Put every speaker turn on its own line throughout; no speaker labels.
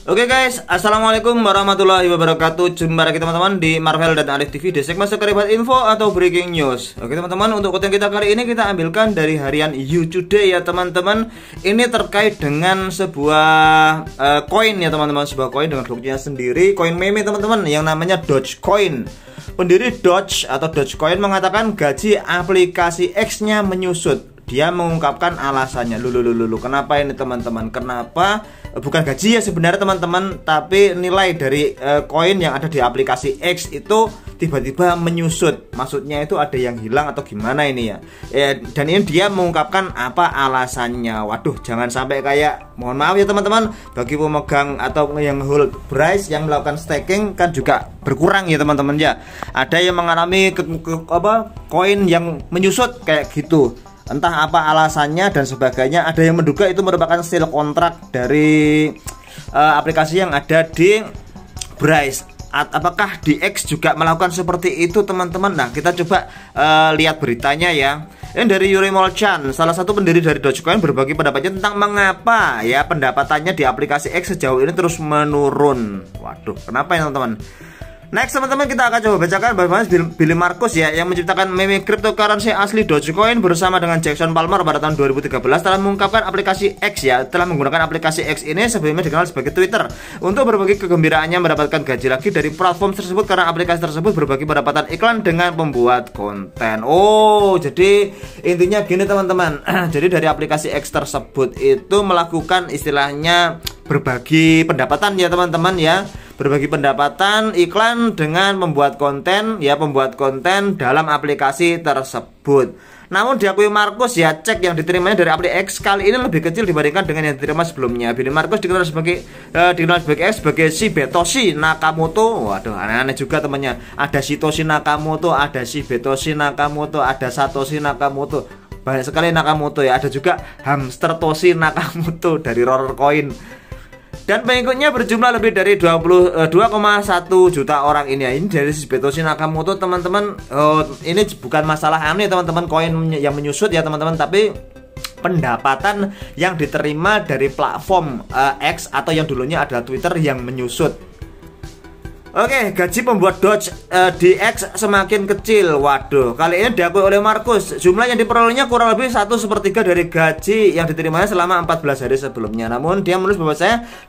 Oke guys, assalamualaikum warahmatullahi wabarakatuh. Jumpa lagi teman-teman di Marvel dan Alif TV di segmen sekeribat info atau breaking news. Oke teman-teman, untuk konten kita kali ini kita ambilkan dari harian You Today ya teman-teman. Ini terkait dengan sebuah koin ya teman-teman, sebuah koin dengan bentuknya sendiri, koin meme teman-teman yang namanya Dogecoin. Pendiri Doge atau Dogecoin mengatakan gaji aplikasi X-nya menyusut. Dia mengungkapkan alasannya. Lulu, kenapa ini teman-teman? Kenapa? Bukan gaji ya sebenarnya teman-teman, tapi nilai dari koin yang ada di aplikasi X itu tiba-tiba menyusut. Maksudnya itu ada yang hilang atau gimana ini ya? Dan ini dia mengungkapkan apa alasannya. Waduh, jangan sampai kayak, mohon maaf ya teman-teman, bagi pemegang atau yang hold price yang melakukan staking kan juga berkurang ya teman-teman ya. Ada yang mengalami koin yang menyusut kayak gitu. Entah apa alasannya dan sebagainya. Ada yang menduga itu merupakan seal kontrak dari aplikasi yang ada di Bryce. Apakah di X juga melakukan seperti itu teman-teman? Nah, kita coba lihat beritanya ya. Ini dari Yuri Molchan, salah satu pendiri dari Dogecoin, berbagi pendapatnya tentang mengapa ya pendapatannya di aplikasi X sejauh ini terus menurun. Waduh, kenapa ya teman-teman? Next teman-teman, kita akan coba bacakan bagaimana Billy Markus ya, yang menciptakan meme cryptocurrency asli Dogecoin bersama dengan Jackson Palmer pada tahun 2013 telah mengungkapkan aplikasi X ya, telah menggunakan aplikasi X ini sebelumnya dikenal sebagai Twitter untuk berbagi kegembiraannya mendapatkan gaji lagi dari platform tersebut karena aplikasi tersebut berbagi pendapatan iklan dengan pembuat konten. Oh, jadi intinya gini teman-teman. Jadi dari aplikasi X tersebut itu melakukan istilahnya berbagi pendapatan ya teman-teman ya. Berbagi pendapatan iklan dengan membuat konten ya, pembuat konten dalam aplikasi tersebut. Namun diakui Markus ya, cek yang diterimanya dari aplikasi X kali ini lebih kecil dibandingkan dengan yang diterima sebelumnya. Billy Markus dikenal sebagai X sebagai Shibetoshi Nakamoto. Waduh, aneh-aneh juga temannya. Ada Shitoshi Nakamoto, ada Shibetoshi Nakamoto, ada Satoshi Nakamoto. Banyak sekali Nakamoto ya. Ada juga Hamster Toshi Nakamoto dari Roller Coin. Dan pengikutnya berjumlah lebih dari 2,1 juta orang ini ya. Ini dari Shibetoshi Nakamoto teman-teman. Ini bukan masalah aneh teman-teman, koin yang menyusut ya teman-teman, tapi pendapatan yang diterima dari platform X atau yang dulunya adalah Twitter yang menyusut. Oke, gaji pembuat Doge di X semakin kecil. Waduh, kali ini diakui oleh Markus, jumlah yang diperolehnya kurang lebih 1/3 dari gaji yang diterimanya selama 14 hari sebelumnya. Namun dia menulis bahwa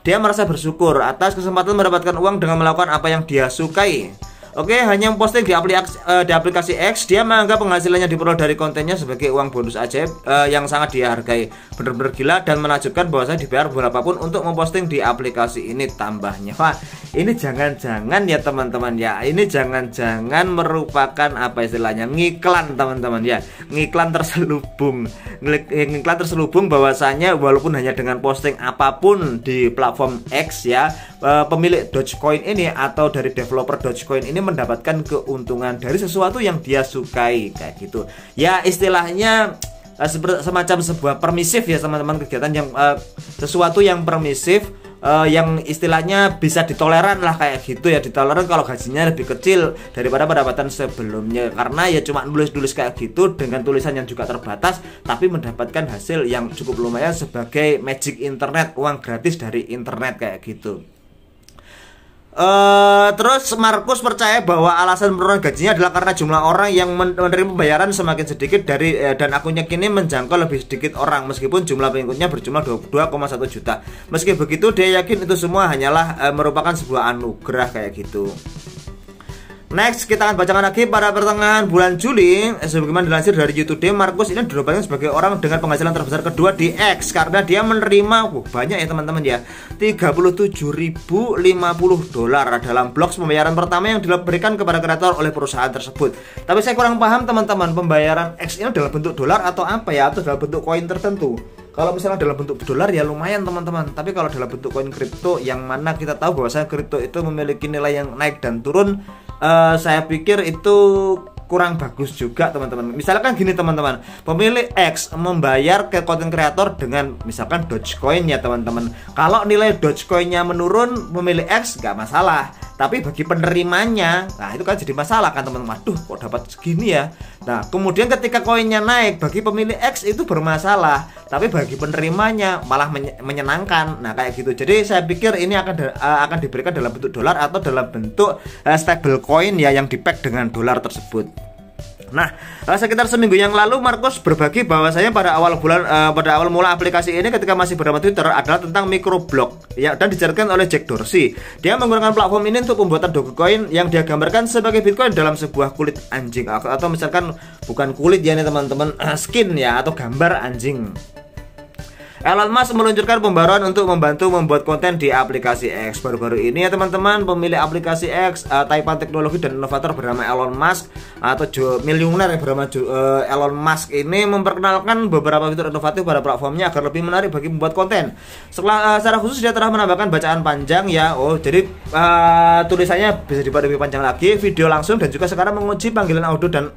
dia merasa bersyukur atas kesempatan mendapatkan uang dengan melakukan apa yang dia sukai. Oke, hanya memposting di aplikasi X, dia menganggap penghasilannya diperoleh dari kontennya sebagai uang bonus ajaib yang sangat dia hargai. Benar-benar gila dan menakjubkan bahwa saya dibayar berapapun untuk memposting di aplikasi ini, tambahnya. Wah, ini jangan-jangan ya teman-teman ya, ini jangan-jangan merupakan apa istilahnya, ngiklan teman-teman ya, ngiklan terselubung bahwasanya walaupun hanya dengan posting apapun di platform X ya, pemilik Dogecoin ini atau dari developer Dogecoin ini mendapatkan keuntungan dari sesuatu yang dia sukai kayak gitu ya, istilahnya semacam sebuah permisif ya teman-teman, kegiatan yang sesuatu yang permisif, yang istilahnya bisa ditoleran lah kayak gitu ya, ditoleran kalau gajinya lebih kecil daripada pendapatan sebelumnya, karena ya cuma nulis-nulis kayak gitu dengan tulisan yang juga terbatas, tapi mendapatkan hasil yang cukup lumayan sebagai magic internet, uang gratis dari internet kayak gitu. Terus Markus percaya bahwa alasan penurunan gajinya adalah karena jumlah orang yang menerima pembayaran semakin sedikit dan akunnya kini menjangkau lebih sedikit orang meskipun jumlah pengikutnya berjumlah 2,1 juta. Meski begitu dia yakin itu semua hanyalah merupakan sebuah anugerah kayak gitu. Next, kita akan bacakan lagi pada pertengahan bulan Juli, sebagaimana dilansir dari You Today, Markus ini dinobatkan sebagai orang dengan penghasilan terbesar kedua di X karena dia menerima banyak ya teman-teman ya, $37.050 dalam blok pembayaran pertama yang diberikan kepada kreator oleh perusahaan tersebut. Tapi saya kurang paham teman-teman, pembayaran X ini dalam bentuk dolar atau apa ya, atau dalam bentuk koin tertentu. Kalau misalnya dalam bentuk dolar ya lumayan teman-teman, tapi kalau dalam bentuk koin kripto yang mana kita tahu bahwasanya kripto itu memiliki nilai yang naik dan turun, saya pikir itu kurang bagus juga teman-teman. Misalkan gini teman-teman, pemilik X membayar ke content creator dengan misalkan Dogecoin ya teman-teman. Kalau nilai Dogecoinnya menurun, pemilik X nggak masalah. Tapi bagi penerimanya, nah itu kan jadi masalah kan teman-teman. Waduh, kok dapat segini ya. Nah kemudian ketika koinnya naik, bagi pemilik X itu bermasalah. tapi bagi penerimanya malah menyenangkan. Nah kayak gitu. Jadi saya pikir ini akan diberikan dalam bentuk dolar atau dalam bentuk stable coin ya, yang di-pack dengan dolar tersebut. Nah, sekitar seminggu yang lalu Markus berbagi bahwasanya pada awal mula aplikasi ini ketika masih bernama Twitter adalah tentang microblog ya, dan dijalankan oleh Jack Dorsey. Dia menggunakan platform ini untuk pembuatan Dogecoin yang dia gambarkan sebagai Bitcoin dalam sebuah kulit anjing, atau misalkan bukan kulit ya nih teman-teman, skin ya, atau gambar anjing. Elon Musk meluncurkan pembaruan untuk membantu membuat konten di aplikasi X. Baru-baru ini ya teman-teman, pemilik aplikasi X, taipan teknologi dan inovator bernama Elon Musk atau miliuner yang bernama Elon Musk ini memperkenalkan beberapa fitur inovatif pada platformnya agar lebih menarik bagi membuat konten. Secara khusus dia telah menambahkan bacaan panjang ya. Jadi tulisannya bisa dibuat lebih panjang lagi, video langsung, dan juga sekarang menguji panggilan audio dan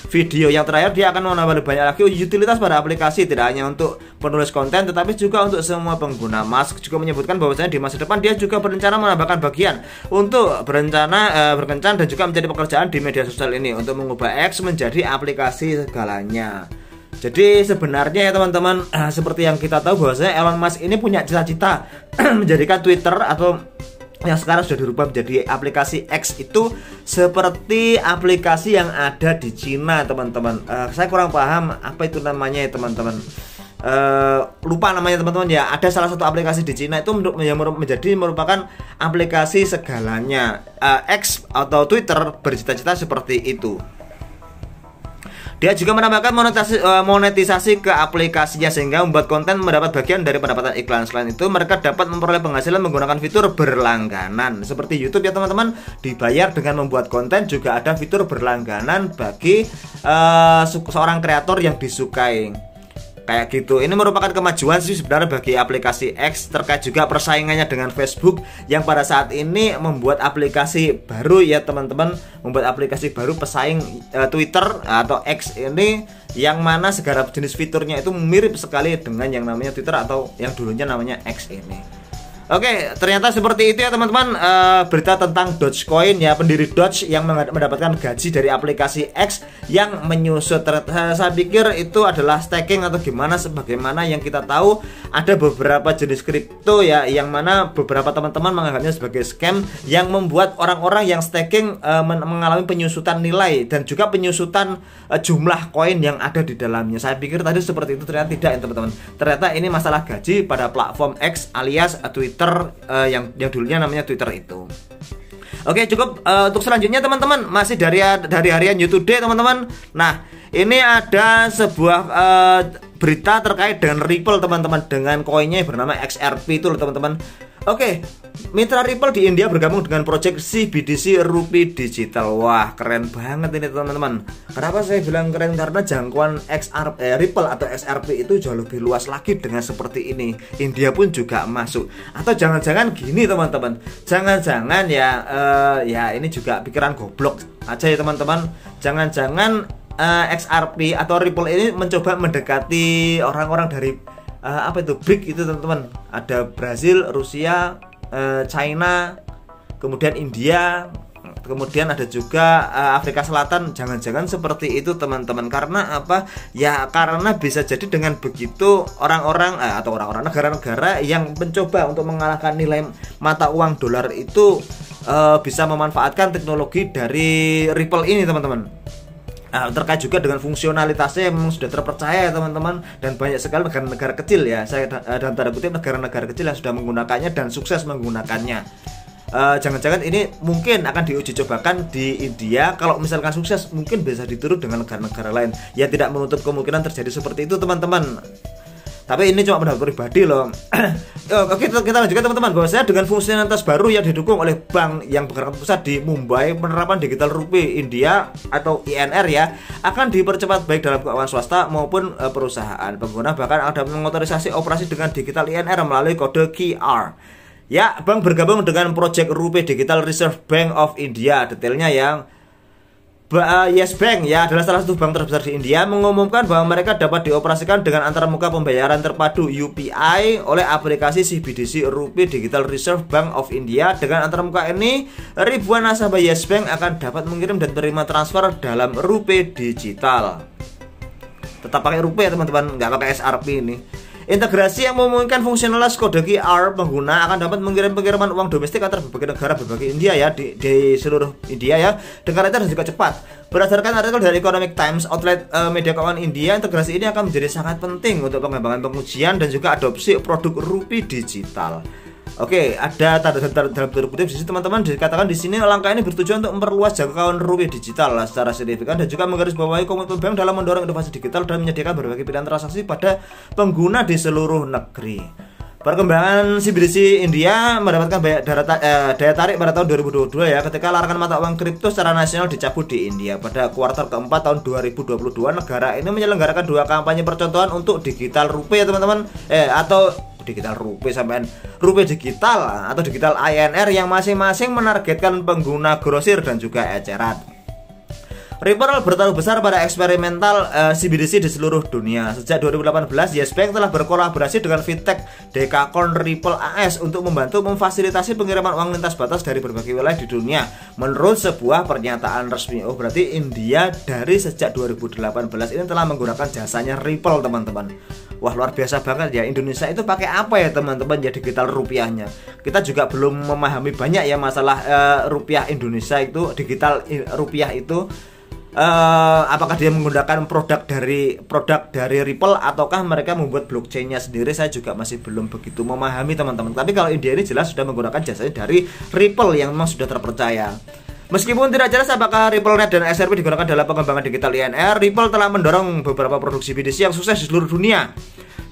video. Yang terakhir, dia akan menambah lebih banyak lagi utilitas pada aplikasi, tidak hanya untuk penulis konten tetapi juga untuk semua pengguna. Musk juga menyebutkan bahwasanya di masa depan dia juga berencana menambahkan bagian untuk berkencan dan juga menjadi pekerjaan di media sosial ini untuk mengubah X menjadi aplikasi segalanya. Jadi sebenarnya ya teman-teman, seperti yang kita tahu bahwasanya Elon Musk ini punya cita-cita menjadikan Twitter atau yang sekarang sudah dirubah menjadi aplikasi X itu seperti aplikasi yang ada di Cina teman-teman. Saya kurang paham apa itu namanya ya teman-teman. Lupa namanya teman-teman ya. Ada salah satu aplikasi di Cina itu merupakan aplikasi segalanya. X atau Twitter bercita-cita seperti itu. Dia juga menambahkan monetisasi ke aplikasinya sehingga membuat konten mendapat bagian dari pendapatan iklan. Selain itu, mereka dapat memperoleh penghasilan menggunakan fitur berlangganan. Seperti YouTube ya teman-teman, dibayar dengan membuat konten, juga ada fitur berlangganan bagi seorang kreator yang disukai. Kayak gitu. Ini merupakan kemajuan sih sebenarnya bagi aplikasi X, terkait juga persaingannya dengan Facebook yang pada saat ini membuat aplikasi baru ya teman-teman, membuat aplikasi baru pesaing Twitter atau X ini, yang mana segala jenis fiturnya itu mirip sekali dengan yang namanya Twitter atau yang dulunya namanya X ini. Oke, ternyata seperti itu ya teman-teman, berita tentang Dogecoin ya, pendiri Doge yang mendapatkan gaji dari aplikasi X yang menyusut. Saya pikir itu adalah staking atau gimana, sebagaimana yang kita tahu ada beberapa jenis kripto ya, yang mana beberapa teman-teman menganggapnya sebagai scam yang membuat orang-orang yang staking mengalami penyusutan nilai dan juga penyusutan jumlah koin yang ada di dalamnya. Saya pikir tadi seperti itu, ternyata tidak ya teman-teman. Ternyata ini masalah gaji pada platform X alias Twitter, yang dulunya namanya Twitter itu. Oke, cukup untuk selanjutnya teman-teman, masih dari harian You Today teman-teman. Nah, ini ada sebuah berita terkait dengan Ripple teman-teman, dengan koinnya yang bernama XRP itu loh teman-teman. Oke, mitra Ripple di India bergabung dengan proyek CBDC Rupee Digital. Wah, keren banget ini teman-teman. Kenapa saya bilang keren? Karena jangkauan Ripple atau XRP itu jauh lebih luas lagi dengan seperti ini. India pun juga masuk. Atau jangan-jangan gini teman-teman, jangan-jangan ya ini juga pikiran goblok aja ya teman-teman. Jangan-jangan XRP atau Ripple ini mencoba mendekati orang-orang dari BRIC itu teman-teman. Ada Brazil, Rusia, China, kemudian India, kemudian ada juga Afrika Selatan. Jangan-jangan seperti itu teman-teman. Karena apa? Ya karena bisa jadi dengan begitu orang-orang atau orang-orang negara-negara yang mencoba untuk mengalahkan nilai mata uang dolar itu bisa memanfaatkan teknologi dari Ripple ini teman-teman. Terkait juga dengan fungsionalitasnya yang memang sudah terpercaya ya teman-teman, dan banyak sekali negara-negara kecil ya, saya dalam tanda kutip negara-negara kecil yang sudah menggunakannya dan sukses menggunakannya. Jangan-jangan ini mungkin akan diuji cobakan di India. Kalau misalkan sukses, mungkin bisa ditiru dengan negara-negara lain. Ya tidak menutup kemungkinan terjadi seperti itu teman-teman. Tapi ini cuma pendapat pribadi loh. Oke, kita lanjutkan teman-teman, bahwasanya dengan fungsionalitas baru yang didukung oleh bank yang bergerak pusat di Mumbai, penerapan digital Rupee India atau INR ya akan dipercepat baik dalam keuangan swasta maupun perusahaan. Pengguna bahkan ada mengotorisasi operasi dengan digital INR melalui kode QR. Ya, bank bergabung dengan proyek Rupee Digital Reserve Bank of India. Detailnya yang Yes Bank ya adalah salah satu bank terbesar di India, mengumumkan bahwa mereka dapat dioperasikan dengan antarmuka pembayaran terpadu UPI oleh aplikasi CBDC Rupee Digital Reserve Bank of India. Dengan antarmuka ini, ribuan nasabah Yes Bank akan dapat mengirim dan menerima transfer dalam Rupee digital. tetap pakai rupiah teman-teman, nggak pakai SRP ini. Integrasi yang memungkinkan fungsionalitas kode QR pengguna akan dapat mengirim pengiriman uang domestik antar berbagai negara berbagai India ya di seluruh India ya dengan lancar dan juga cepat. Berdasarkan artikel dari Economic Times, outlet media keuangan India, integrasi ini akan menjadi sangat penting untuk pengembangan pengujian dan juga adopsi produk rupiah digital. Oke, ada tanda dalam tanda kutip di sini teman-teman dikatakan di sini langkah ini bertujuan untuk memperluas jangkauan rupiah digital secara signifikan dan juga menggarisbawahi komitmen bank dalam mendorong inovasi digital dan menyediakan berbagai pilihan transaksi pada pengguna di seluruh negeri. Perkembangan CBDC India mendapatkan banyak daya tarik pada tahun 2022 ya, ketika larangan mata uang kripto secara nasional dicabut di India. Pada kuartal keempat tahun 2022, negara ini menyelenggarakan 2 kampanye percontohan untuk digital rupiah teman-teman, atau digital rupiah sampean rupiah digital atau digital INR yang masing-masing menargetkan pengguna grosir dan juga eceran. Ripple bertaruh besar pada eksperimental CBDC di seluruh dunia. Sejak 2018, Yes Bank telah berkolaborasi dengan fintech Decacorn Ripple AS untuk membantu memfasilitasi pengiriman uang lintas batas dari berbagai wilayah di dunia. Menurut sebuah pernyataan resmi, berarti India dari sejak 2018 ini telah menggunakan jasanya Ripple teman-teman. Wah, luar biasa banget ya. Indonesia itu pakai apa ya teman-teman ya digital rupiahnya? Kita juga belum memahami banyak ya masalah rupiah Indonesia itu, digital rupiah itu. Apakah dia menggunakan produk dari Ripple ataukah mereka membuat blockchainnya sendiri? Saya juga masih belum begitu memahami teman-teman. Tapi kalau India ini jelas sudah menggunakan jasanya dari Ripple yang memang sudah terpercaya. Meskipun tidak jelas apakah RippleNet dan XRP digunakan dalam pengembangan digital INR, Ripple telah mendorong beberapa produksi BTC yang sukses di seluruh dunia.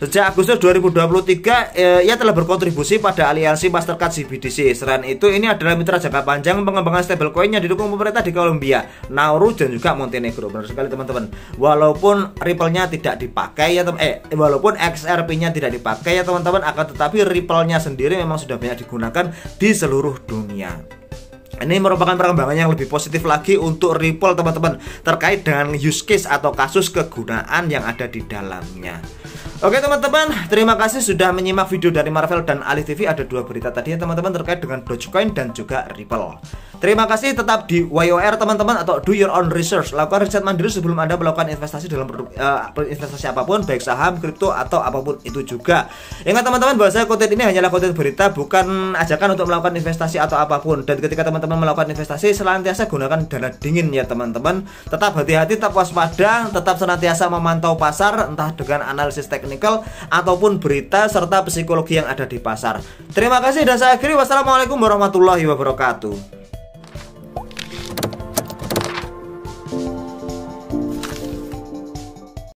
Sejak Agustus 2023, ia telah berkontribusi pada aliansi Mastercard CBDC. Selain itu, ini adalah mitra jangka panjang pengembangan stablecoin yang didukung pemerintah di Kolombia, Nauru, dan juga Montenegro. Benar sekali teman-teman. Walaupun Ripple-nya tidak dipakai ya walaupun XRP-nya tidak dipakai ya teman-teman, akan tetapi Ripple-nya sendiri memang sudah banyak digunakan di seluruh dunia. Ini merupakan perkembangan yang lebih positif lagi untuk Ripple teman-teman, terkait dengan use case atau kasus kegunaan yang ada di dalamnya. Oke teman-teman, terima kasih sudah menyimak video dari Marvel dan Alif TV. Ada 2 berita tadi ya teman-teman terkait dengan Dogecoin dan juga Ripple. Terima kasih, tetap di YOR teman-teman, atau do your own research. Lakukan riset mandiri sebelum Anda melakukan investasi dalam produk investasi apapun, baik saham, kripto, atau apapun itu juga. Ingat teman-teman bahwa konten ini hanyalah konten berita, bukan ajakan untuk melakukan investasi atau apapun. Dan ketika teman-teman melakukan investasi, senantiasa gunakan dana dingin ya teman-teman. Tetap hati-hati, tetap waspada, tetap senantiasa memantau pasar, entah dengan analisis teknikal ataupun berita serta psikologi yang ada di pasar. Terima kasih dan saya akhiri. Wassalamualaikum warahmatullahi wabarakatuh.